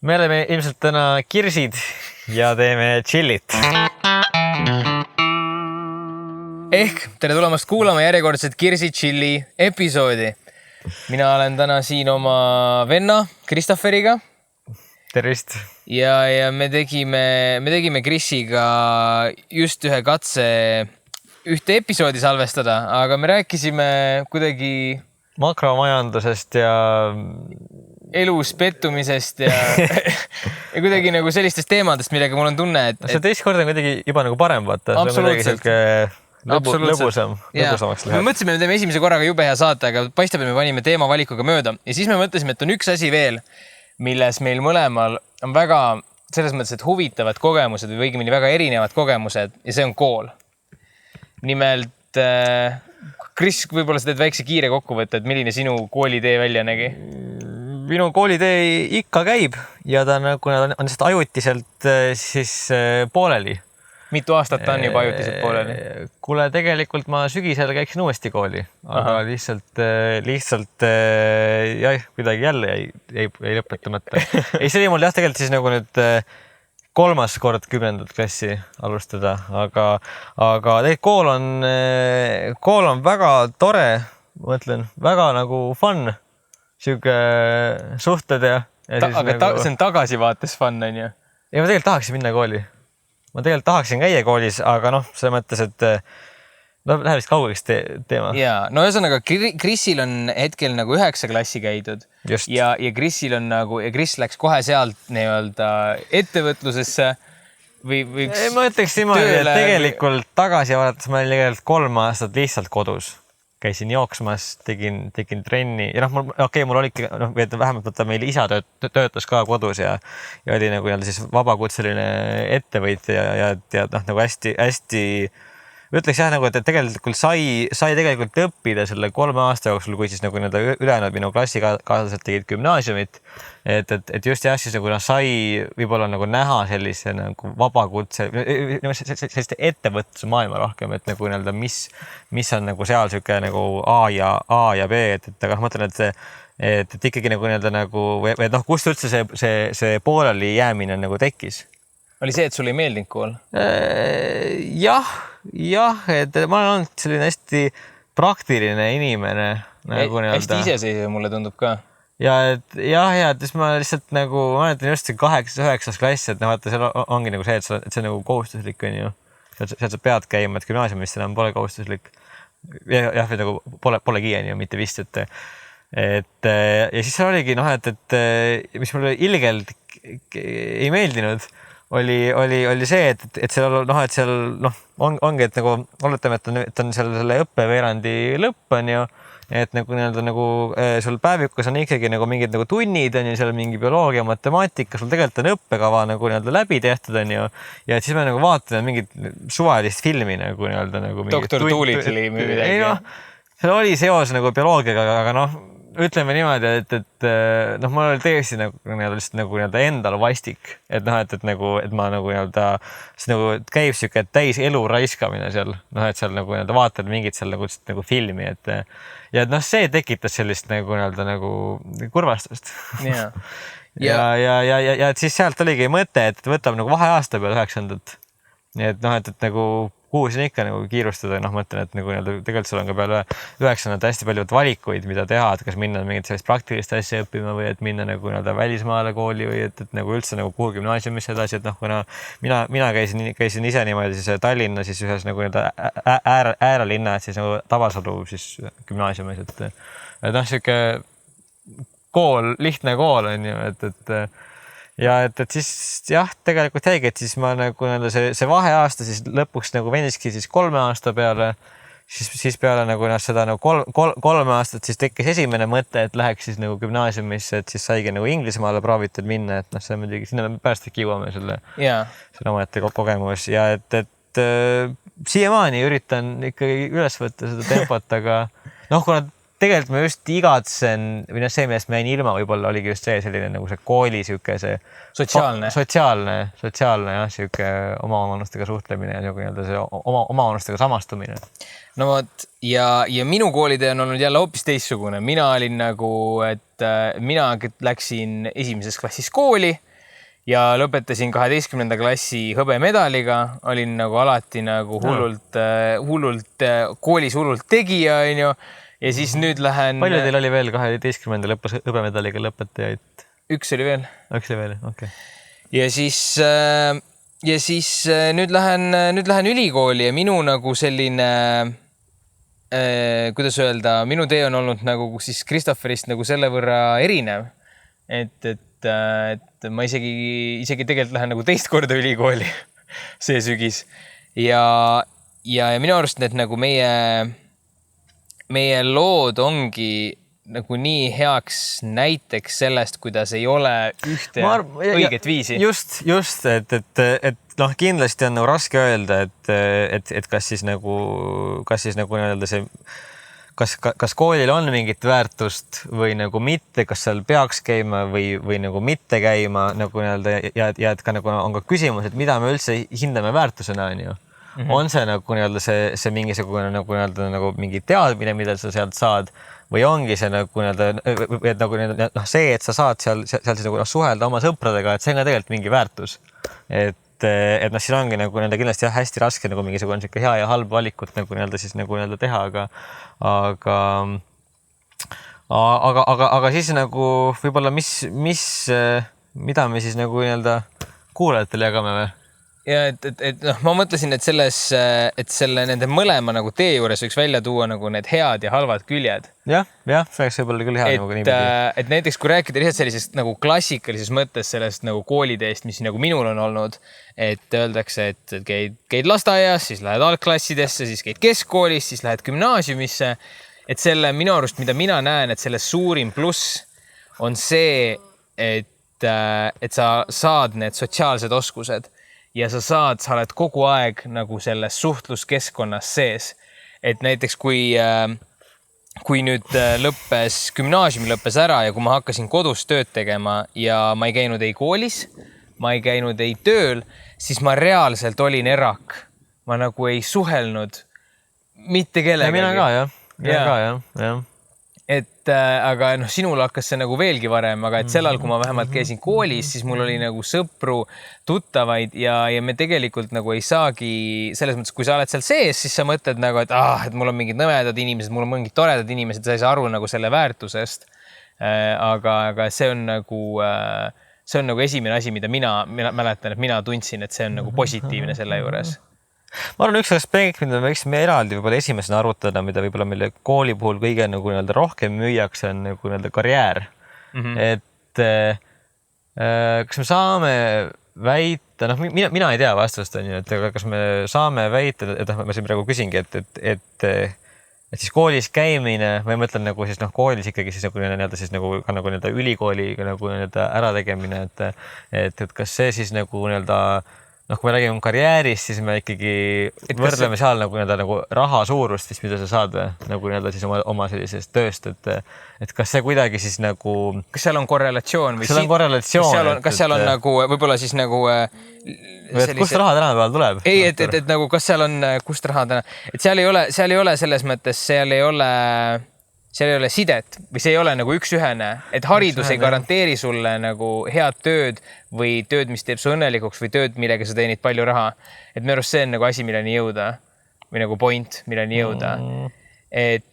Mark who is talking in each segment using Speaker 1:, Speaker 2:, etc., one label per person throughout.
Speaker 1: Me oleme ilmselt täna kirsid ja teeme chillit.
Speaker 2: Ehk tere tulemast kuulama järjekordset Kirsi chilli episoodi. Mina olen täna siin oma venna Kristofferiga.
Speaker 1: Tervist.
Speaker 2: Ja me tegime Krisiga just ühe katse ühte episoodi salvestada, aga me rääkisime kuidagi
Speaker 1: makromajandusest ja
Speaker 2: elus pettumisest ja kuidagi nagu sellistest teemadest, millega mul on tunne, et
Speaker 1: see teist korda on kuidagi juba nagu parem, vaata.
Speaker 2: Absoluutselt.
Speaker 1: Lõbusamaks läheb.
Speaker 2: Me mõtlesime, me teeme esimese korraga jube hea saate, aga paistab, et me panime teema valikuga mööda. Ja siis me mõtlesime, et on üks asi veel, milles meil mõlemal on väga selles mõttes, et huvitavad kogemused või õigemini väga erinevad kogemused ja see on kool. Nimelt, Kris, võib-olla sa teed väikse kiire kokkuvõtte, et milline sinu koolitee välja nägi?
Speaker 1: Minu koolitee ikka käib ja ta on lihtsalt ajutiselt siis pooleli.
Speaker 2: Mitu aastat ta on juba ajutiselt pooleli?
Speaker 1: Kuule, tegelikult ma sügisel käiksin uuesti kooli, aga lihtsalt kuidagi jälle ei lõpetamata. Ei, see oli mul jah tegelikult siis nagu nüüd kolmas kord 10. klassi alustada, aga tegelikult kool on väga tore, mõtlen, väga nagu fun, siuke suhted ja
Speaker 2: aga see on tagasivaates fun, on ju?
Speaker 1: Ei, ma tegelikult tahaksin minna kooli. Ma tegelikult tahaksin käia koolis, aga selle mõttes, et läheb vist kaugeks teema.
Speaker 2: Jaa, no ühesõnaga, Krisil on hetkel nagu 9 klassi käidud.
Speaker 1: Just.
Speaker 2: Ja Krisil on nagu, ja Kris läks kohe sealt nii-öelda ettevõtlusesse või
Speaker 1: ma ütleks niimoodi, et tegelikult tagasi vaadates ma olin tegelikult 3 aastat lihtsalt kodus. Käisin jooksmas, tegin trenni ja mul oligi, vähemalt meil isa töötas ka kodus ja oli nagu siis vabakutseline ettevõtja ja nagu hästi ütleks jah, nagu, et tegelikult sai tegelikult õppida selle 3 aasta jooksul, kui siis nagu ülejäänud minu klassikaaslased tegid gümnaasiumit, et just jah, siis nagu sai võib-olla nagu näha sellise nagu vabakutse, selliste ettevõtluse maailma rohkem, et nagu mis on nagu seal siuke nagu A ja B, et aga ma mõtlen, et ikkagi nagu, või kust üldse see pooleli jäämine nagu tekkis?
Speaker 2: Oli see, et sulle ei meeldinud kool?
Speaker 1: Jah, et ma olen olnud selline hästi praktiline inimene.
Speaker 2: Hästi iseseisev mulle tundub ka.
Speaker 1: Ja et siis ma lihtsalt nagu, ma mäletan just 8-9 klassi, et vaata, seal ongi nagu see, et see on nagu kohustuslik, on ju. Sealt sa pead käima, et gümnaasiumist enam pole kohustuslik. Jah, või nagu polegi, on ju, mitte vist, ja siis seal oligi, et mis mulle ilgelt ei meeldinud, oli see, et seal ongi, et nagu oletame, et on selle õppeveerandi lõpp, on ju, et nagu sul päevikus on ikkagi nagu mingid nagu tunnid, on ju, seal mingi bioloogia, matemaatika, sul tegelikult on õppekava nagu läbi tehtud, on ju, ja siis me nagu vaatame mingit suvalist filmi nagu
Speaker 2: Doktor Doolittle või midagi.
Speaker 1: Seal oli seos nagu bioloogiaga, aga ütleme niimoodi, et mul oli tõesti nagu endal vastik, et ma käib siuke täis elu raiskamine seal, et seal vaatad mingit seal nagu filmi, ja see tekitas sellist nagu kurvastust. Ja siis sealt oligi mõte, et võtab nagu vaheaasta peale 9. Et nagu kuhu siin ikka nagu kiirustada, mõtlen, et tegelikult sul on ka peale 9. hästi palju valikuid, mida teha, et kas minna mingit sellist praktilist asja õppima või et minna nagu välismaale kooli või et nagu üldse nagu kuhu gümnaasiumisse edasi, et kuna mina käisin ise niimoodi siis Tallinna siis ühes nagu äärelinna, et siis nagu Tabasalu siis gümnaasiumis, et siuke kool, lihtne kool on ju, et siis jah, tegelikult jäigi, et siis ma nagu see vaheaasta siis lõpuks nagu veniski siis 3 aasta peale, siis peale nagu seda nagu 3 aastat siis tekkis esimene mõte, et läheks siis nagu gümnaasiumisse, et siis saigi nagu Inglismaale proovitud minna, et see muidugi, sinna me pärast jõuame selle ometi kogemus ja et siiamaani üritan ikkagi üles võtta seda tempot, aga kuna tegelikult ma just igatsen, või see, millest ma jäin ilma, võib-olla oligi just see selline nagu see kooli siuke see sotsiaalne jah, siuke omavanustega suhtlemine ja see omavanustega samastumine.
Speaker 2: No vot, ja minu koolitee on olnud jälle hoopis teistsugune. Mina olin nagu, et mina läksin 1. klassis kooli ja lõpetasin 12. klassi hõbemedaliga, olin nagu alati nagu hullult koolis hullult tegija, onju. Ja siis nüüd lähen...
Speaker 1: Palju teil oli veel 12. lõpus hõbemedaliga lõpetajaid?
Speaker 2: Üks oli veel.
Speaker 1: Üks oli veel, okei.
Speaker 2: Ja siis nüüd lähen ülikooli ja minu nagu selline, kuidas öelda, minu tee on olnud nagu siis Christopherist nagu selle võrra erinev. Et ma isegi tegelikult lähen nagu teist korda ülikooli see sügis. Ja minu arust need nagu meie lood ongi nagu nii heaks näiteks sellest, kuidas ei ole ühte õiget viisi.
Speaker 1: Just, et noh, kindlasti on nagu raske öelda, et kas siis nagu nii-öelda see kas koolil on mingit väärtust või nagu mitte, kas seal peaks käima või nagu mitte käima nagu nii-öelda ja et ka nagu on ka küsimus, et mida me üldse hindame väärtusena, on ju. On see nagu nii-öelda see mingisugune nagu nii-öelda nagu mingi teadmine, mida sa sealt saad või ongi see nagu nii-öelda, et nagu noh, see, et sa saad seal siis nagu suhelda oma sõpradega, et see on ka tegelikult mingi väärtus. Et noh, siin ongi nagu nii-öelda kindlasti hästi raske nagu mingisugune siuke hea ja halb valikut nagu nii-öelda siis nagu nii-öelda teha, aga siis nagu võib-olla mida me siis nagu nii-öelda kuulajatele jagame või?
Speaker 2: Ja et noh, ma mõtlesin, et selle nende mõlema nagu tee juures võiks välja tuua nagu need head ja halvad küljed.
Speaker 1: Jah, see oleks võib-olla küll hea nagu niipidi.
Speaker 2: Et näiteks kui rääkida lihtsalt sellisest nagu klassikalises mõttes sellest nagu kooliteest, mis nagu minul on olnud, et öeldakse, et käid lasteaias, siis lähed algklassidesse, siis käid keskkoolis, siis lähed gümnaasiumisse. Et selle minu arust, mida mina näen, et selle suurim pluss on see, et sa saad need sotsiaalsed oskused ja sa oled kogu aeg nagu selles suhtluskeskkonnas sees. Et näiteks kui nüüd gümnaasiumi lõppes ära ja kui ma hakkasin kodus tööd tegema ja ma ei käinud ei koolis, ma ei käinud ei tööl, siis ma reaalselt olin erak. Ma nagu ei suhelnud mitte kellegagi.
Speaker 1: Mina ka, jah.
Speaker 2: Et aga noh, sinul hakkas see nagu veelgi varem, aga et sellal, kui ma vähemalt käisin koolis, siis mul oli nagu sõpru, tuttavaid ja me tegelikult nagu ei saagi selles mõttes, kui sa oled seal sees, siis sa mõtled nagu, et mul on mingid nõmedad inimesed, mul on mingid toredad inimesed, sa ei saa aru nagu selle väärtusest. Aga see on nagu esimene asi, mida mina mäletan, et mina tundsin, et see on nagu positiivne selle juures.
Speaker 1: Ma arvan, üks aspekt, mida me võiksime eraldi võib-olla esimesena arutada, mida võib-olla meile kooli puhul kõige nagu nii-öelda rohkem müüakse, on nagu nii-öelda karjäär. Et kas me saame väita, noh, mina ei tea vastust, on ju, et kas me saame väita, et ma siin praegu küsingi, et siis koolis käimine, ma mõtlen nagu siis noh, koolis ikkagi siis nagu nii-öelda siis nagu ka nagu nii-öelda ülikooli nagu nii-öelda ärategemine, et kas see siis nagu nii-öelda noh, kui me räägime karjäärist, siis me ikkagi võrdleme seal nagu nii-öelda nagu raha suurust, siis mida sa saad nagu nii-öelda siis oma sellisest tööst, et kas see kuidagi siis nagu...
Speaker 2: Kas seal on korrelatsioon?
Speaker 1: Seal on korrelatsioon.
Speaker 2: Kas seal on nagu, võibolla siis nagu...
Speaker 1: Kust raha tänapäeval tuleb?
Speaker 2: Ei, et nagu, kas seal on, kust raha täna... Et seal ei ole selles mõttes, seal ei ole sidet või see ei ole nagu üks-ühene, et haridus ei garanteeri sulle nagu head tööd või tööd, mis teeb su õnnelikuks või tööd, millega sa teenid palju raha. Et minu arust see on nagu asi, milleni jõuda või nagu point, milleni jõuda. Et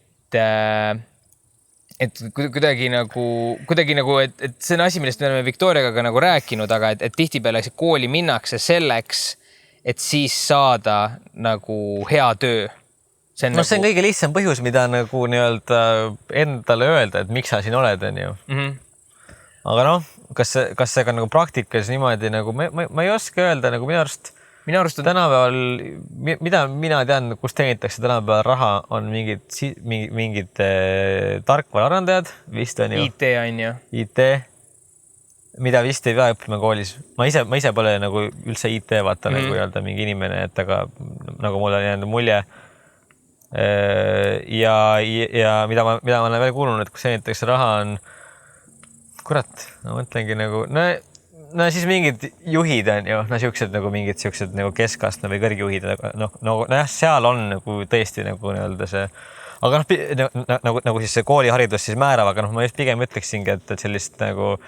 Speaker 2: kuidagi nagu, et see on asi, millest me oleme Victoriaga ka nagu rääkinud, aga et tihtipeale kooli minnakse selleks, et siis saada nagu hea töö. See on
Speaker 1: kõige lihtsam põhjus, mida nagu nii-öelda endale öelda, et miks sa siin oled, on ju. Aga noh, kas see ka nagu praktikas niimoodi nagu, ma ei oska öelda, nagu minu arust tänapäeval, mida mina tean, kus teenitakse tänapäeval raha, on mingid tarkvaraarendajad, vist on ju.
Speaker 2: IT on ju.
Speaker 1: IT, mida vist ei pea õppima koolis. Ma ise pole nagu üldse IT vaata nagu öelda mingi inimene, et aga nagu mul on jäänud mulje, ja mida ma olen veel kuulnud, et kus teenitakse raha on, kurat, ma mõtlengi nagu, no siis mingid juhid on ju, no siuksed nagu mingid siuksed nagu keskastme või kõrgjuhid, jah, seal on nagu tõesti nagu nii-öelda see, aga noh, nagu siis see kooliharidus siis määrab, aga noh, ma just pigem ütleksingi, et sellist nagu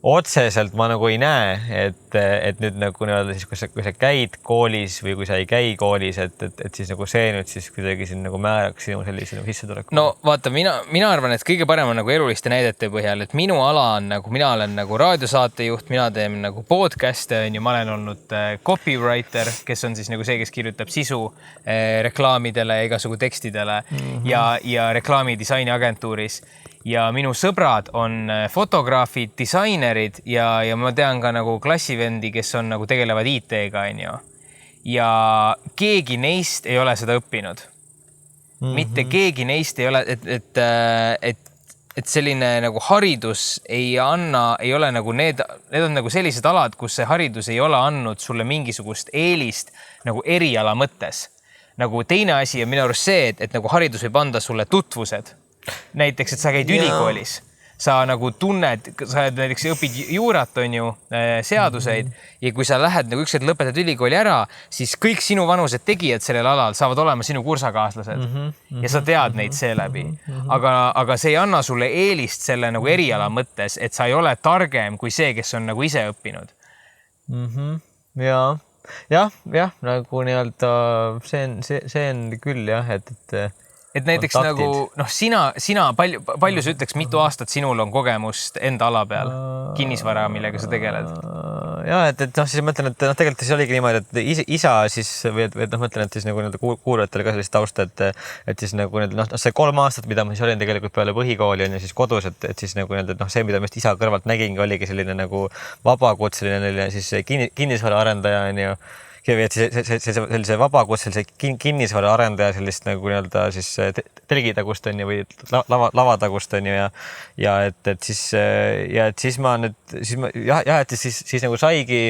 Speaker 1: otseselt ma nagu ei näe, et nüüd nagu nii-öelda siis, kui sa käid koolis või kui sa ei käi koolis, et siis nagu see nüüd siis kuidagi siin nagu määraks sinu sellise nagu sissetuleku.
Speaker 2: No vaata, mina arvan, et kõige parem on nagu eluliste näidete põhjal, et minu ala on nagu, mina olen nagu raadiosaatejuht, mina teen nagu podcast'e, on ju, ma olen olnud copywriter, kes on siis nagu see, kes kirjutab sisu reklaamidele ja igasugu tekstidele ja reklaamidisaini agentuuris. Ja minu sõbrad on fotograafid, disainerid ja ma tean ka nagu klassivendi, kes on nagu tegelevad IT-ga, on ju. Ja keegi neist ei ole seda õppinud. Mitte keegi neist ei ole, et selline nagu haridus ei ole nagu need on nagu sellised alad, kus see haridus ei ole andnud sulle mingisugust eelist nagu eriala mõttes. Nagu teine asi on minu arust see, et nagu haridus võib anda sulle tutvused. Näiteks, et sa käid ülikoolis, sa nagu tunned, sa näiteks õpid juurat, on ju, seaduseid ja kui sa lähed nagu ükskord lõpetad ülikooli ära, siis kõik sinu vanused tegijad sellel alal saavad olema sinu kursakaaslased ja sa tead neid seeläbi. Aga see ei anna sulle eelist selle nagu eriala mõttes, et sa ei ole targem kui see, kes on nagu ise õppinud.
Speaker 1: Jah, nagu nii-öelda see on küll jah,
Speaker 2: et näiteks kontaktid. Nagu, sina palju sa ütleks, mitu aastat sinul on kogemust enda ala peal, kinnisvara, millega sa tegeled?
Speaker 1: Ja, et siis mõtlen, et tegelikult siis oligi niimoodi, et isa siis, või mõtlen, et siis nagu kuulajatele ka sellist tausta, et siis nagu see 3 aastat, mida ma siis olin tegelikult peale põhikooli on ja siis kodus, et siis nagu see, mida ma just isa kõrvalt nägingi, oligi selline nagu vabakutseline siis kinnisvara arendaja on ju. Sellise vabakutselise kinnisvara arendaja sellist nagu nii-öelda siis telgitagust on ju või lavatagust on ju ja et siis ma nüüd et siis nagu saigi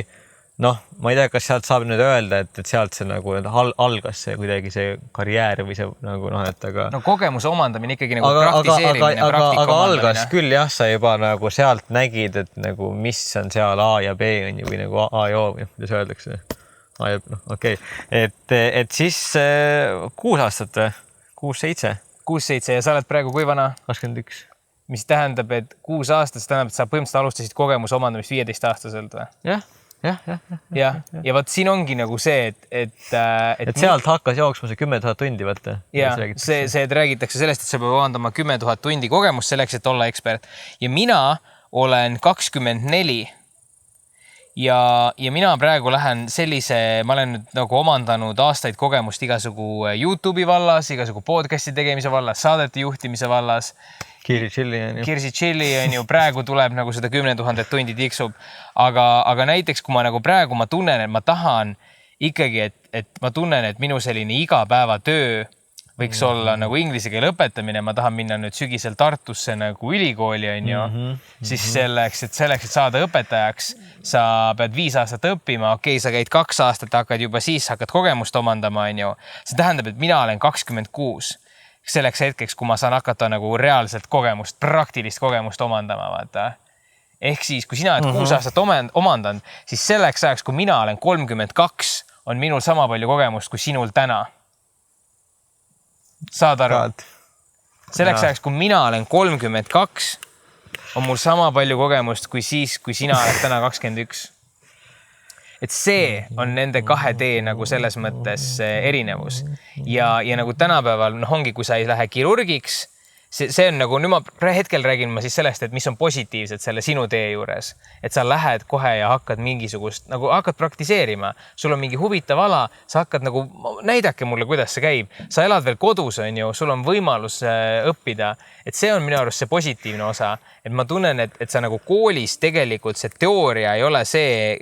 Speaker 1: ma ei tea, kas sealt saab nüüd öelda, et sealt see nagu algas see kuidagi see karjäär või see nagu et aga
Speaker 2: kogemuse omandamine ikkagi nagu praktiseerimine, praktika
Speaker 1: omandamine. Algas küll jah, sa juba nagu sealt nägid, et nagu mis on seal A ja B on ju või nagu A ja O või kuidas öeldakse. Okei. Et siis 6 aastat või? 6-7?
Speaker 2: 6-7 ja sa oled praegu kui vana?
Speaker 1: 21.
Speaker 2: Mis tähendab, et 6 aastat, tähendab, et sa põhimõtteliselt alustasid kogemuse omandamist 15-aastaselt või?
Speaker 1: Jah.
Speaker 2: Ja võt siin ongi nagu see, et
Speaker 1: sealt hakkas jooksma see 10 000 tundi, võtta.
Speaker 2: Ja see, et räägitakse sellest, et sa peab omandama 10 000 tundi kogemust selleks, et olla ekspert. Ja mina olen 24 ja mina praegu lähen ma olen nüüd nagu omandanud aastaid kogemust igasugu YouTube'i vallas, igasugu podcasti tegemise vallas, saadete juhtimise vallas. Kirsi Chilli on ju, praegu tuleb nagu seda 10 000 tundi tiksub. Aga näiteks, kui ma nagu praegu ma tunnen, et ma tahan ikkagi, et ma tunnen, et minu selline igapäevatöö võiks olla nagu inglise keele õpetamine, ma tahan minna nüüd sügisel Tartusse nagu ülikooli on ju, siis selleks, et saada õpetajaks, sa pead 5 aastat õppima, okei, sa käid 2 aastat, hakkad kogemust omandama on ju. See tähendab, et mina olen 26 selleks hetkeks, kui ma saan hakata nagu reaalselt kogemust, praktilist kogemust omandama, vaata. Ehk siis, kui sina oled 6 aastat omandanud, siis selleks ajaks, kui mina olen 32, on minul sama palju kogemust kui sinul täna. Saad aru? Selleks ajaks, kui mina olen 32, on mul sama palju kogemust kui siis, kui sina oled täna 21. Et see on nende 2D nagu selles mõttes erinevus. Ja nagu tänapäeval ongi, kui sa ei lähe kirurgiks, see on nagu, nüüd ma hetkel räägin ma siis sellest, et mis on positiivsed selle sinu tee juures. Et sa lähed kohe ja hakkad mingisugust, nagu hakkad praktiseerima. Sul on mingi huvitav ala, sa hakkad nagu, näidake mulle, kuidas see käib. Sa elad veel kodus, on ju, sul on võimalus õppida. Et see on minu arust see positiivne osa. Et ma tunnen, et sa nagu koolis tegelikult see teooria ei ole see,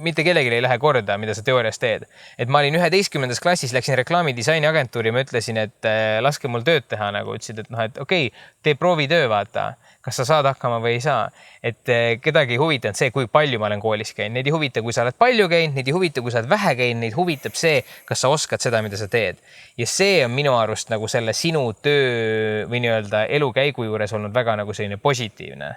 Speaker 2: mitte kellelgi ei lähe korda, mida sa teoorias teed. Et ma olin 11. klassis, läksin reklaamidisaini agentuuri ja ma ütlesin, et laske mul tööd teha, nagu ütlesid, et okei, tee proovitöö, vaata, kas sa saad hakkama või ei saa. Et kedagi ei huvitanud see, kui palju ma olen koolis käinud. Neid ei huvita, kui sa oled palju käinud, neid ei huvita, kui sa oled vähe käinud, neid huvitab see, kas sa oskad seda, mida sa teed. Ja see on minu arust nagu selle sinu töö või nii-öelda elukäigu juures olnud väga nagu selline positiivne.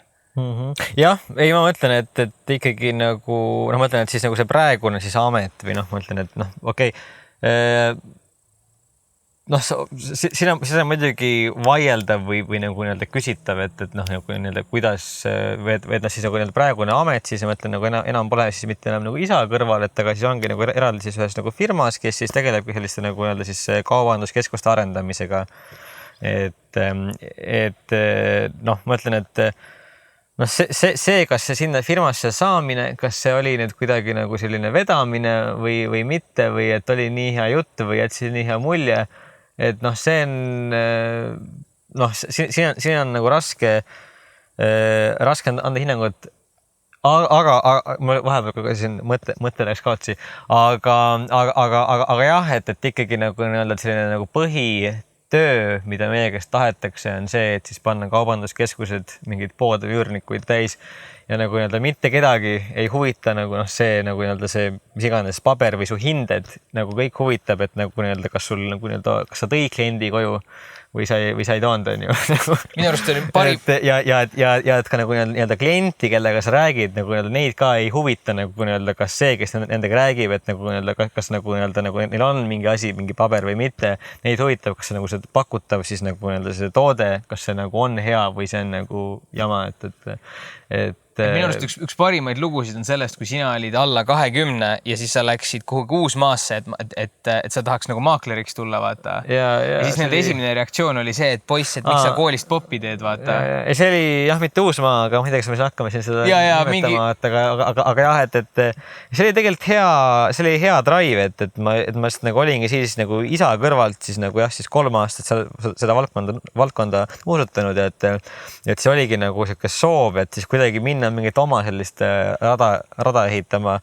Speaker 1: Jah, ei, ma mõtlen, et ikkagi nagu, ma mõtlen, et siis nagu see praegune siis amet või ma mõtlen, et okei. noh, siin on muidugi vaieldav või nagu nii-öelda küsitav, et noh, nagu nii-öelda kuidas veedab siis nagu nii-öelda praegune amet, siis ma mõtlen nagu enam pole siis mitte enam nagu isa kõrval, et aga siis ongi nagu eraldi siis ühes nagu firmas, kes siis tegelebki selliste nagu nii-öelda siis kaubanduskeskuste arendamisega. Et noh, ma ütlen, et noh, see, kas see sinna firmasse saamine, kas see oli nüüd kuidagi nagu selline vedamine või mitte, või et oli nii hea jutt või jättis nii hea mulje, et noh, see on, noh, siin on nagu raske anda hinnangut, aga mul vahepeal siin mõte läks kaotsi, aga jah, et ikkagi nagu nii-öelda selline nagu põhitöö, mida meie käest tahetakse, on see, et siis panna kaubanduskeskused mingid poode üürnikuid täis ja nagu nii-öelda mitte kedagi ei huvita nagu noh, see nagu nii-öelda see, mis iganes paber või su hinded nagu kõik huvitab, et nagu nii-öelda kas sul nagu nii-öelda, kas sa tõi kliendi koju või sa ei toonud, on ju.
Speaker 2: Minu arust oli parim.
Speaker 1: Ja et ka nagu nii-öelda klienti, kellega sa räägid, nagu nii-öelda neid ka ei huvita nagu nii-öelda kas see, kes nendega räägib, et nagu nii-öelda kas nagu nii-öelda nagu neil on mingi asi, mingi paber või mitte, neid huvitab, kas see nagu see pakutav siis nagu nii-öelda see toode, kas see nagu on hea või see on nagu jama, et
Speaker 2: minu arust üks parimaid lugusid on sellest, kui sina olid alla 20 ja siis sa läksid kuhugi Uusmaasse, et sa tahaks nagu maakleriks tulla, vaata. Ja siis nende esimene reaktsioon oli see, et poiss, et miks sa koolist poppi teed, vaata.
Speaker 1: Ja see oli jah, mitte Uusmaa, aga ma ei tea, kas me hakkame siin seda nimetama, aga jah, et see oli tegelikult hea drive, et ma just nagu olingi siis nagu isa kõrvalt siis nagu jah, siis 3 aastat seda valdkonda muusutanud ja et see oligi nagu siuke soov, et siis kuidagi minna mingit oma sellist rada ehitama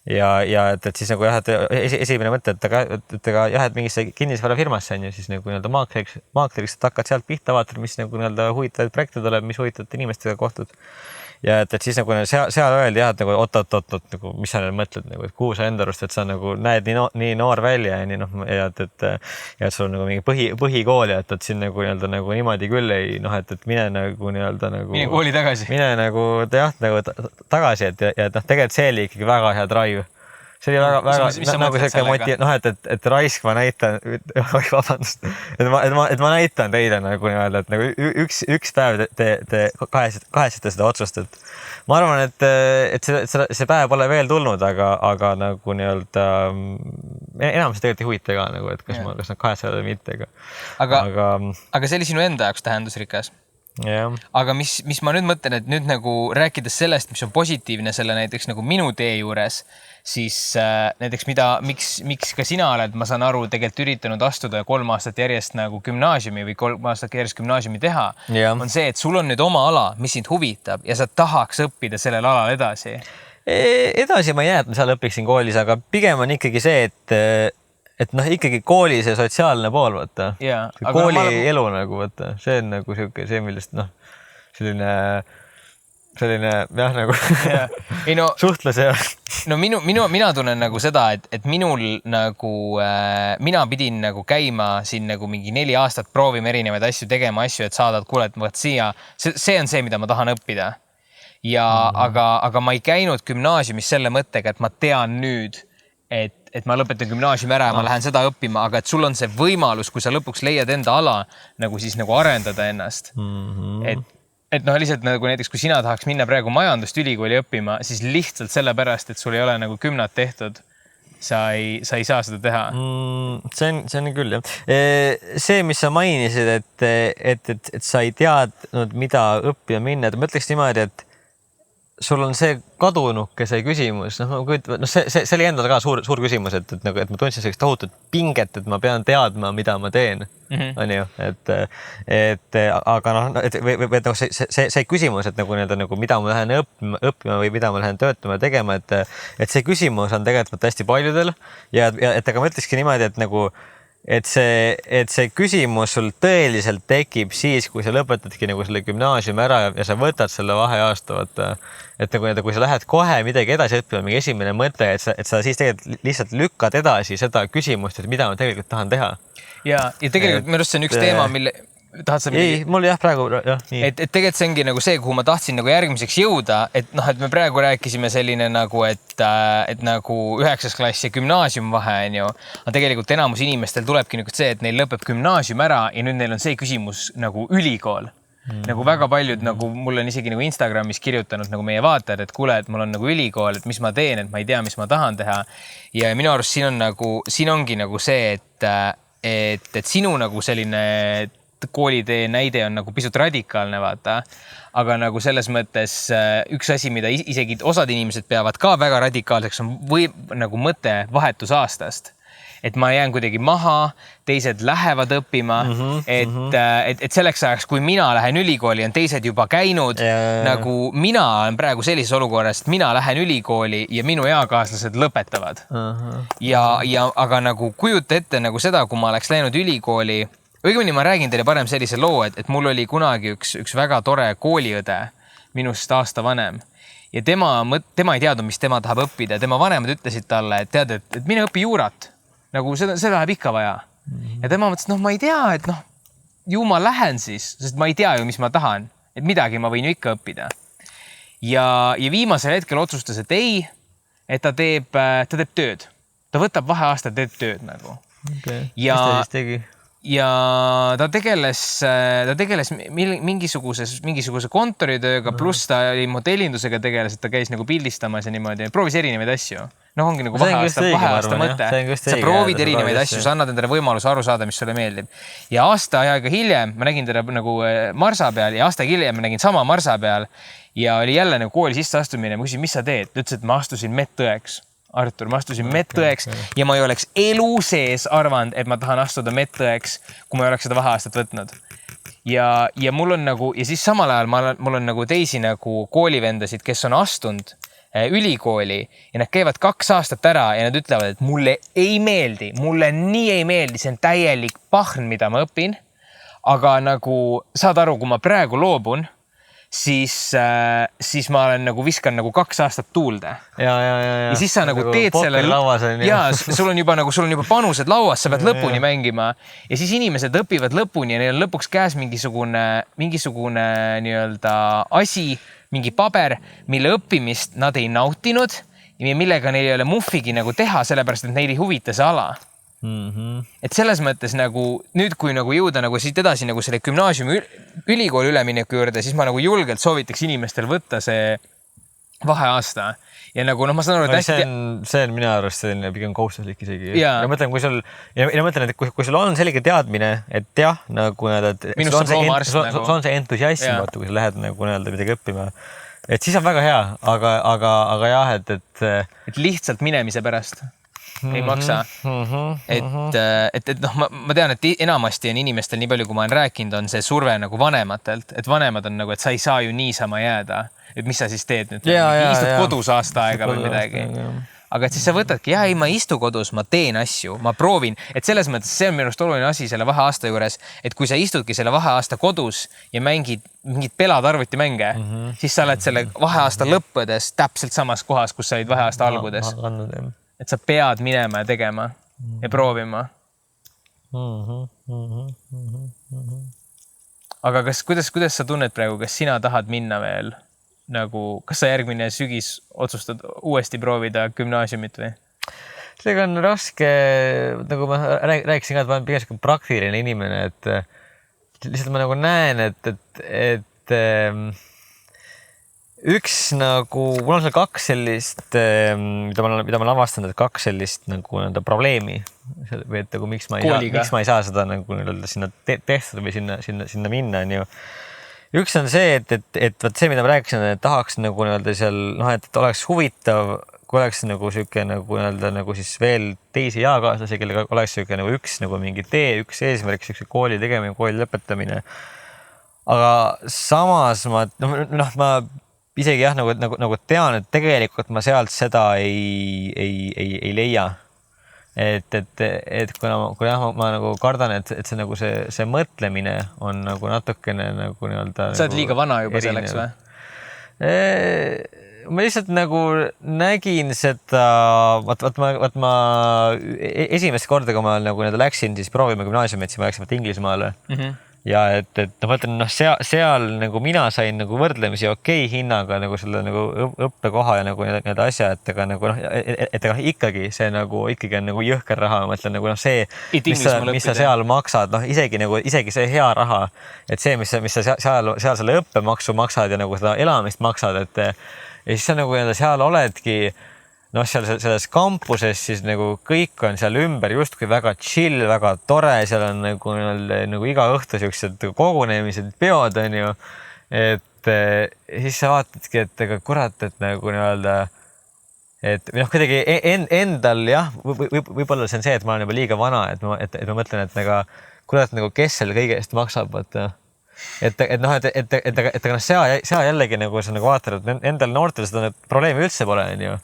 Speaker 1: ja et siis nagu jah, et esimene mõte, et jah, et mingisse kinnisvarafirmasse on ju siis nagu nii-öelda maakleriks, et hakkad sealt pihta vaatama, mis nagu nii-öelda huvitavaid projekte tuleb, mis huvitavate inimestega kohtud. Ja et siis nagu seal öeldi jah, et nagu oot, nagu, mis sa nüüd mõtled, nagu, et kuhu sa enda arust, et sa nagu näed nii noor välja ja nii noh, ja et sul on nagu mingi põhikool ja et siin nagu nii-öelda nagu niimoodi küll ei noh, et mine nagu nii-öelda nagu.
Speaker 2: Mine kooli tagasi.
Speaker 1: Mine nagu jah, nagu tagasi, et noh, tegelikult see oli ikkagi väga hea drive. See oli väga nagu selline noh, et raisk ma näitan, vabandust, et ma näitan teile nagu nii-öelda, et nagu üks päev te kahetsete seda otsust, et ma arvan, et see päev pole veel tulnud, aga nagu nii-öelda enam see tegelikult ei huvita ka nagu, et kas nad kahetsevad või mitte.
Speaker 2: Aga see oli sinu enda jaoks tähendusrikas.
Speaker 1: Yeah.
Speaker 2: Aga mis ma nüüd mõtlen, et nüüd nagu rääkides sellest, mis on positiivne selle näiteks nagu minu tee juures, siis näiteks miks ka sina oled, ma saan aru, tegelikult üritanud astuda 3 aastat järjest nagu gümnaasiumi või 3 aastat järjest gümnaasiumi teha, on see, et sul on nüüd oma ala, mis sind huvitab ja sa tahaks õppida sellel alal edasi.
Speaker 1: Edasi ma ei näe, et ma seal õpiksin koolis, aga pigem on ikkagi see, et noh, ikkagi kooli see sotsiaalne pool, vaata. Kooli elu nagu, vaata. See on nagu siuke, see millest noh, selline jah, nagu suhtlus ja.
Speaker 2: No mina tunnen nagu seda, et minul nagu, mina pidin nagu käima siin nagu mingi 4 aastat proovima erinevaid asju, tegema asju, et saada, et kuule, et võt siia. See on see, mida ma tahan õppida. Ja aga ma ei käinud gümnaasiumis selle mõttega, et ma tean nüüd, et ma lõpetan gümnaasiumi ära ja ma lähen seda õppima, aga et sul on see võimalus, kui sa lõpuks leiad enda ala, nagu siis nagu arendada ennast. Et noh, lihtsalt nagu näiteks, kui sina tahaks minna praegu majandust ülikooli õppima, siis lihtsalt sellepärast, et sul ei ole nagu 10 tehtud, sa ei saa seda teha.
Speaker 1: See on küll, jah. See, mis sa mainisid, et sa ei teadnud, mida õppima minna, et ma ütleks niimoodi, et sul on see kadunuke see küsimus, see oli endal ka suur küsimus, et ma tundsin sellist tohutut pinget, et ma pean teadma, mida ma teen, on ju, aga noh, või see küsimus, et nagu mida ma lähen õppima või mida ma lähen töötama ja tegema, et see küsimus on tegelikult hästi paljudel ja et aga ma ütlekski niimoodi, et nagu et see küsimus sul tõeliselt tekib siis, kui sa lõpetadki nagu selle gümnaasiumi ära ja sa võtad selle vaheaasta, vaata. Et nagu kui sa lähed kohe midagi edasi õppima, mingi esimene mõte, et sa siis tegelikult lihtsalt lükkad edasi seda küsimust, et mida ma tegelikult tahan teha.
Speaker 2: Ja tegelikult minu arust see on üks teema, tahad sa
Speaker 1: ei, mul jah, praegu jah, nii.
Speaker 2: Et tegelikult see ongi nagu see, kuhu ma tahtsin nagu järgmiseks jõuda, et noh, et me praegu rääkisime selline nagu, et nagu 9. klass ja gümnaasium vahe on ju. Aga tegelikult enamus inimestel tulebki nagu see, et neil lõpeb gümnaasium ära ja nüüd neil on see küsimus nagu ülikool. Nagu väga paljud, nagu mul on isegi nagu Instagramis kirjutanud nagu meie vaatajad, et kuule, et mul on nagu ülikool, et mis ma teen, et ma ei tea, mis ma tahan teha. Ja minu arust siin on nagu, siin ongi nagu see, et sinu nagu selline koolitee näide on nagu pisut radikaalne, vaata. Aga nagu selles mõttes üks asi, mida isegi osad inimesed peavad ka väga radikaalseks, on nagu mõte vahetusaastast. Et ma jään kuidagi maha, teised lähevad õppima, et selleks ajaks, kui mina lähen ülikooli, on teised juba käinud, nagu mina olen praegu sellises olukorras, et mina lähen ülikooli ja minu eakaaslased lõpetavad. Aga nagu kujuta ette nagu seda, kui ma oleks läinud ülikooli, õigemini ma räägin teile parem sellise loo, et mul oli kunagi üks väga tore kooliõde, minust aasta vanem. Ja tema ei teadnud, mis tema tahab õppida. Tema vanemad ütlesid talle, et tead, et mine õpi juurat. Nagu seda läheb ikka vaja. Ja tema mõtles, ma ei tea, et ju ma lähen siis, sest ma ei tea ju, mis ma tahan. Et midagi ma võin ju ikka õppida. Ja viimasel hetkel otsustas, et ei, et ta teeb tööd. Ta võtab vaheaasta, teeb tööd nagu.
Speaker 1: Okay. Mis ta siis tegi?
Speaker 2: Ja ta tegeles mingisuguse kontoritööga, pluss ta oli modellindusega tegeles, et ta käis nagu pildistamas ja niimoodi, proovis erinevaid asju. Ongi nagu vaheaasta mõte. Sa proovid erinevaid asju, sa annad endale võimaluse aru saada, mis sulle meeldib. Ja aasta aega hiljem ma nägin teda nagu marsa peal ja aasta hiljem ma nägin sama marsa peal ja oli jälle nagu kooli sisseastumine. Ma küsin, mis sa teed? Ta ütles, et ma astusin medõeks. Artur, ma astusin medõeks ja ma ei oleks elu sees arvanud, et ma tahan astuda medõeks, kui ma ei oleks seda vaheaastat võtnud. Ja mul on nagu, ja siis samal ajal mul on nagu teisi nagu koolivendasid, kes on astunud ülikooli ja nad käivad 2 aastat ära ja nad ütlevad, et mulle ei meeldi, mulle nii ei meeldi, see on täielik pahn, mida ma õpin. Aga nagu saad aru, kui ma praegu loobun, siis ma olen nagu viskan nagu 2 aastat tuulde.
Speaker 1: Ja
Speaker 2: siis sa nagu teed selle ja sul on juba panused lauas, sa pead lõpuni mängima ja siis inimesed õpivad lõpuni ja neil on lõpuks käes mingisugune nii-öelda asi, mingi paber, mille õppimist nad ei nautinud ja millega neil ei ole muffigi nagu teha, sellepärast, et neil ei huvita see ala. Et selles mõttes nagu nüüd, kui nagu jõuda nagu siit edasi nagu selle gümnaasiumi ülikooli ülemineku juurde, siis ma nagu julgelt soovitaks inimestel võtta see vaheaasta. Ja nagu ma saan aru, et
Speaker 1: hästi... See on minu arust selline pigem kohustuslik isegi. Ja mõtlen, kui sul on selge teadmine, et jah, nagu sul on see entusiasm, kui sa lähed nagu midagi õppima. Et siis on väga hea, aga jah,
Speaker 2: et lihtsalt minemise pärast ei maksa. Et ma tean, et enamasti on inimestel, nii palju kui ma olen rääkinud, on see surve nagu vanematelt, et vanemad on nagu, et sa ei saa ju niisama jääda. Et mis sa siis teed nüüd? Istud kodus aasta aega või midagi. Aga et siis sa võtadki, ei, ma istu kodus, ma teen asju, ma proovin. Et selles mõttes see on minu arust oluline asi selle vaheaasta juures, et kui sa istudki selle vaheaasta kodus ja mingid pelad arvutimänge, siis sa oled selle vaheaasta lõppedes täpselt samas kohas, kus sa olid vaheaasta algudes. Et sa pead minema ja tegema ja proovima. Aga kuidas sa tunned praegu, kas sina tahad minna veel? Nagu, kas sa järgmine sügis otsustad uuesti proovida gümnaasiumit või?
Speaker 1: Seega on raske, nagu ma rääkisin ka, et ma olen pigem praktiline inimene, et lihtsalt ma nagu näen, et üks nagu, mul on seal 2 sellist, mida ma olen avastanud, et 2 sellist nagu probleemi, või et nagu miks ma ei saa seda nagu sinna tehtud või sinna minna, on ju. Üks on see, et see, mida ma rääkisin, et tahaks nagu seal, et oleks huvitav, kui oleks nagu siuke nagu siis veel teisi eakaaslasi, kellega oleks siuke nagu üks nagu mingi tee, üks eesmärk, siukse kooli tegemine, kooli lõpetamine. Aga samas ma isegi jah, nagu tean, et tegelikult ma sealt seda ei leia. Et kuna ma nagu kardan, et see nagu see mõtlemine on nagu natukene nagu nii-öelda.
Speaker 2: Sa oled liiga vana juba selleks või?
Speaker 1: Ma lihtsalt nagu nägin seda, vaat ma esimest korda, kui ma nagu läksin siis proovima gümnaasiumit, siis ma läksin Inglismaale. ja et ma mõtlen, noh, seal nagu mina sain nagu võrdlemisi okei hinnaga nagu selle nagu õppekoha ja nagu need asja, et ega nagu noh, et ega ikkagi see nagu ikkagi on nagu jõhker raha, ma mõtlen nagu noh, see, mis sa seal maksad, noh, isegi see hea raha, et see, mis sa seal selle õppemaksu maksad ja nagu seda elamist maksad, et ja siis sa nagu seal oledki noh, seal selles kampuses siis nagu kõik on seal ümber justkui väga chill, väga tore, seal on nagu iga õhtu siuksed kogunemised, peod on ju. Et siis sa vaatadki, et ega kurat, et nagu nii-öelda, et noh, kuidagi endal jah, võib-olla see on see, et ma olen juba liiga vana, et ma mõtlen, et nagu kurat, nagu kes selle kõige eest maksab, vaata. Et noh, et seal jällegi nagu sa nagu vaatad, et endal noortel seda probleemi üldse pole, on ju.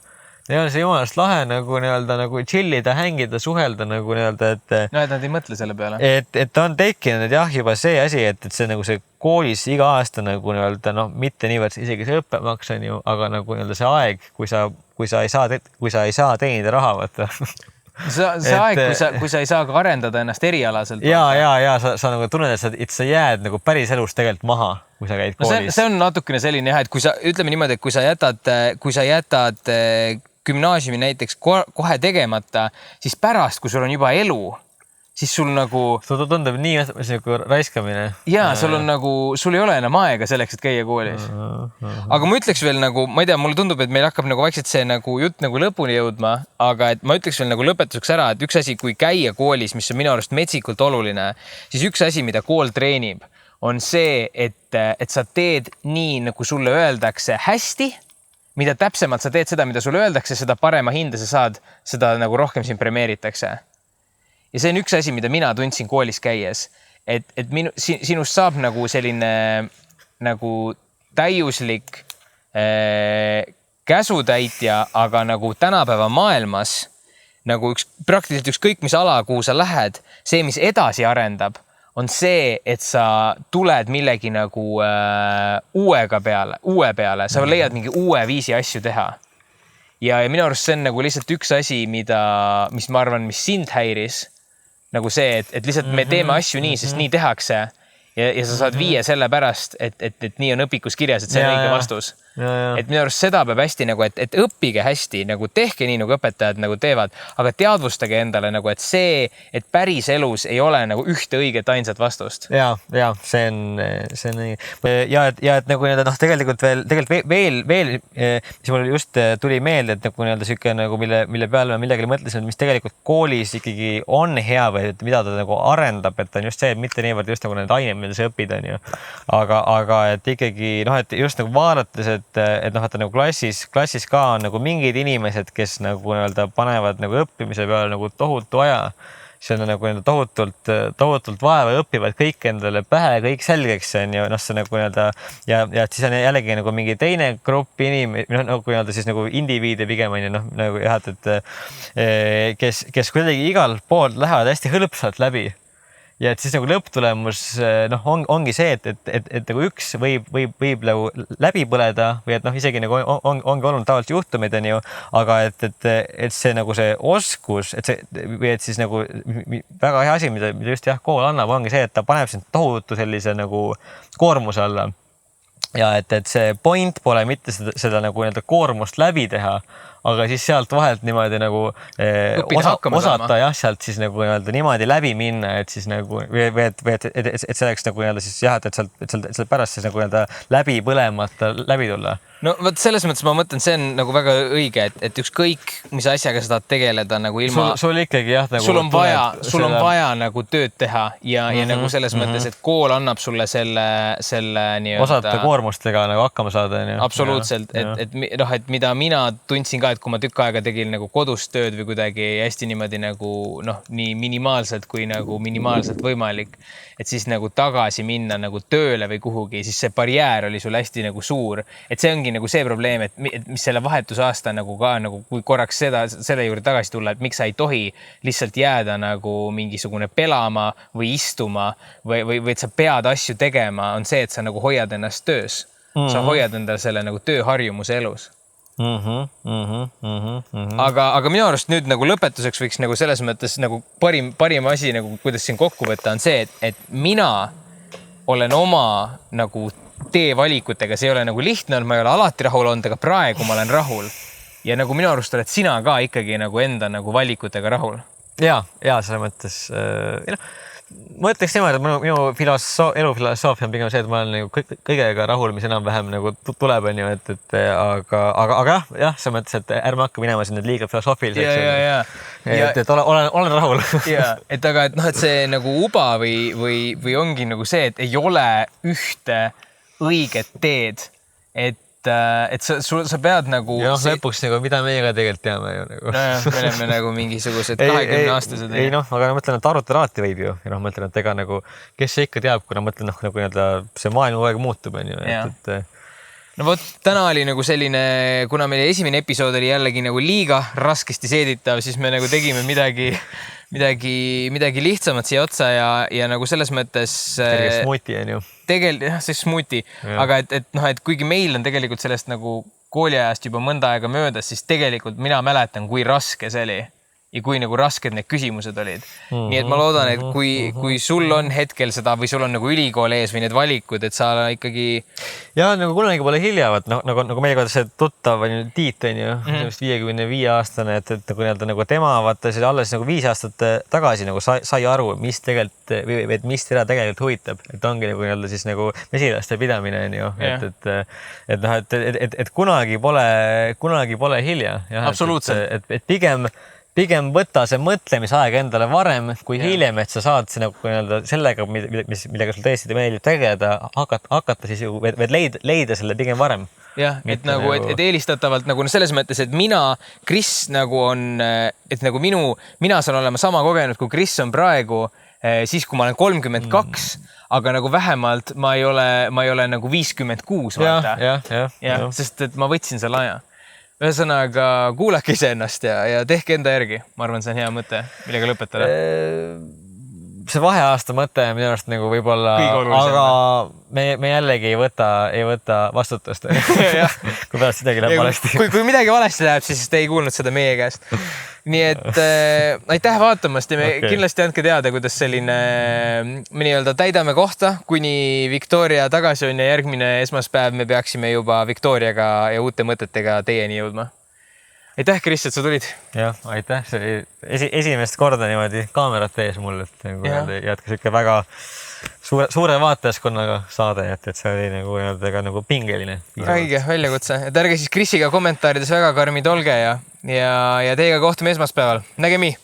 Speaker 1: Neil on see jumalast lahe nagu nii-öelda nagu chillida, hängida, suhelda nagu nii-öelda, et
Speaker 2: no, et nad ei mõtle selle peale.
Speaker 1: Et on tekkinud jah, juba see asi, et see nagu see koolis iga aasta nagu nii-öelda noh, mitte niivõrd isegi see õppemaks on ju, aga nagu nii-öelda see aeg, kui sa ei saa teenida raha, vaata.
Speaker 2: See aeg, kui sa ei saa ka arendada ennast erialaselt.
Speaker 1: Ja sa nagu tunned, et sa jääd nagu päris elus tegelikult maha, kui sa käid koolis.
Speaker 2: See on natukene selline jah, et kui sa, ütleme niimoodi, et kui sa jätad gümnaasiumi näiteks kohe tegemata, siis pärast, kui sul on juba elu, siis sul nagu...
Speaker 1: Tundub nii nagu raiskamine.
Speaker 2: Jaa, sul on nagu, sul ei ole enam aega selleks, et käia koolis. Aga ma ütleks veel nagu, ma ei tea, mulle tundub, et meil hakkab nagu vaikselt see nagu jutt nagu lõpuni jõudma, aga et ma ütleks veel nagu lõpetuseks ära, et üks asi, kui käia koolis, mis on minu arust metsikult oluline, siis üks asi, mida kool treenib, on see, et sa teed nii, nagu sulle öeldakse hästi, mida täpsemalt sa teed seda, mida sulle öeldakse, seda parema hinde sa saad, seda nagu rohkem siin premeeritakse. Ja see on üks asi, mida mina tundsin koolis käies, et sinust saab nagu selline nagu täiuslik käsutäitja, aga nagu tänapäeva maailmas nagu praktiliselt ükskõik mis ala, kuhu sa lähed, see, mis edasi arendab, on see, et sa tuled millegi nagu uue peale, sa leiad mingi uue viisi asju teha. Ja minu arust see on nagu lihtsalt üks asi, mis ma arvan, mis sind häiris, nagu see, et lihtsalt me teeme asju nii, sest nii tehakse ja sa saad 5 selle pärast, et nii on õpikus kirjas, et see on õige vastus. Et minu arust seda peab hästi nagu, et õppige hästi, nagu tehke nii, nagu õpetajad nagu teevad, aga teadvustage endale nagu, et see, et päris elus ei ole nagu ühte õiget ainsat vastust.
Speaker 1: Ja, see on nii. Ja et nagu noh, tegelikult veel, mis mul just tuli meelde, et nagu nii-öelda siuke nagu, mille peale ma millegile mõtlesin, mis tegelikult koolis ikkagi on hea või mida ta nagu arendab, et on just see, et mitte niivõrd just nagu need aineid, mida sa õpid, on ju. Aga et ikkagi noh, et just nagu vaadates, et noh, vaata nagu klassis ka on nagu mingid inimesed, kes nagu nii-öelda panevad nagu õppimise peale nagu tohutu aja. See on nagu tohutult vaeva ja õpivad kõik endale pähe, kõik selgeks on ju, noh, see nagu nii-öelda ja siis on jällegi nagu mingi teine grupp inimesi, nagu nii-öelda siis nagu indiviide pigem on ju, noh, nagu jah, et kes kuidagi igal pool lähevad hästi hõlpsalt läbi. Ja et siis nagu lõpptulemus noh, ongi see, et nagu üks võib nagu läbi põleda või et noh, isegi nagu ongi olnud tavaliselt juhtumid on ju, aga et see nagu see oskus, et see või et siis nagu väga hea asi, mida just jah, kool annab, ongi see, et ta paneb sind tohutu sellise nagu koormuse alla. Ja et see point pole mitte seda nagu nii-öelda koormust läbi teha, aga siis sealt vahelt niimoodi nagu osata jah, sealt siis nagu nii-öelda niimoodi läbi minna, et siis nagu või et see oleks nagu nii-öelda siis jah, et sealt pärast siis nagu nii-öelda läbi põlemata läbi tulla.
Speaker 2: No võt selles mõttes ma mõtlen, see on nagu väga õige, et ükskõik, mis asjaga sa tahad tegeleda nagu ilma...
Speaker 1: Sul ikkagi jah, nagu...
Speaker 2: Sul on vaja nagu tööd teha ja nagu selles mõttes, et kool annab sulle selle nii-öelda...
Speaker 1: Osata koormustega nagu hakkama saada.
Speaker 2: Absoluutselt, et mida mina tundsin ka, et kui ma tükk aega tegin nagu kodust tööd või kuidagi hästi niimoodi nagu noh, nii minimaalselt kui nagu minimaalselt võimalik, et siis nagu tagasi minna nagu tööle või kuhugi, siis see barjäär oli sul hästi nagu suur, et see ongi nagu see probleem, et mis selle vahetusaasta nagu ka nagu kui korraks selle juurde tagasi tulla, et miks sa ei tohi lihtsalt jääda nagu mingisugune pelama või istuma või et sa pead asju tegema, on see, et sa nagu hoiad ennast töös. Sa hoiad endale selle nagu tööharjumuse elus. Aga minu arust nüüd nagu lõpetuseks võiks nagu selles mõttes nagu parim asi nagu kuidas siin kokku võtta on see, et mina olen oma nagu teevalikutega, see ei ole nagu lihtne olnud, ma ei ole alati rahul olnud, aga praegu ma olen rahul. Ja nagu minu arust oled sina ka ikkagi nagu enda nagu valikutega rahul.
Speaker 1: Ja selles mõttes, ma ütleks niimoodi, et minu elufilosoofia on pigem see, et ma olen nagu kõigega rahul, mis enam-vähem nagu tuleb, on ju, aga jah, selles mõttes, et ärme hakka minema sinna liiga filosoofiliseks. Et olen rahul.
Speaker 2: Et see nagu uba või ongi nagu see, et ei ole ühte õiget teed, et sa pead nagu...
Speaker 1: Ja lõpuks nagu, mida meiega tegelikult teame ju nagu.
Speaker 2: Me oleme nagu mingisugused 20-aastased.
Speaker 1: Ei aga ma mõtlen, et arutada alati võib ju. Ja mõtlen, et ega nagu, kes see ikka teab, kuna mõtlen, nagu see maailm aeg muutub, on ju.
Speaker 2: No vot, täna oli nagu selline, kuna meie esimene episood oli jällegi nagu liiga raskesti seeditav, siis me nagu tegime midagi lihtsamat siia otsa ja nagu selles mõttes...
Speaker 1: Terge smuuti on ju.
Speaker 2: See smuuti, aga et kuigi meil on tegelikult sellest nagu kooliajast juba mõnda aega möödas, siis tegelikult mina mäletan, kui raske see oli ja kui nagu rasked need küsimused olid. Nii et ma loodan, et kui sul on hetkel seda või sul on nagu ülikool ees või need valikud, et sa ikkagi...
Speaker 1: Ja nagu kunagi pole hilja, nagu meil see tuttav on ju Tiit on ju, 55-aastane, et nagu tema vaata see alles nagu 5 aastat tagasi nagu sai aru, mis tegelikult, mis teda tegelikult huvitab, et ongi nagu siis nagu mesilaste pidamine on ju, et kunagi pole hilja.
Speaker 2: Absoluutselt.
Speaker 1: Et pigem võtta see mõtlemisaeg endale varem kui hiljem, et sa saad nagu sellega, millega sul tõesti meeldib tegeleda, hakata siis ju leida selle pigem varem.
Speaker 2: Jah, et nagu, et eelistatavalt nagu selles mõttes, et Kris nagu on, et nagu mina saan olema sama kogenud, kui Kris on praegu, siis kui ma olen 32, aga nagu vähemalt ma ei ole nagu 56, vaata. Ja, sest et ma võtsin selle aja. Ühesõnaga, kuulake ise ennast ja tehke enda järgi. Ma arvan, see on hea mõte, millega lõpetada.
Speaker 1: See vaheaasta mõte minu arust nagu võib-olla, aga me jällegi ei võta vastutust. Kui pärast midagi läheb valesti.
Speaker 2: Kui midagi valesti läheb, siis te ei kuulnud seda meie käest. Nii et aitäh vaatamast ja me kindlasti andke teada, kuidas selline me nii-öelda täidame kohta, kuni Victoria tagasi on ja järgmine esmaspäev me peaksime juba Victoriaga ja uute mõtetega teieni jõudma. Aitäh, Kris, et sa tulid.
Speaker 1: Jah, aitäh. See oli esimest korda niimoodi kaamerat ees mul, et jätke siuke väga suure vaateskonnaga saade, et see oli nagu pingeline.
Speaker 2: Õige väljakutse. Et ärge siis Krisiga kommentaarides väga karmid olge ja teiega kohtume esmaspäeval. Nägemi!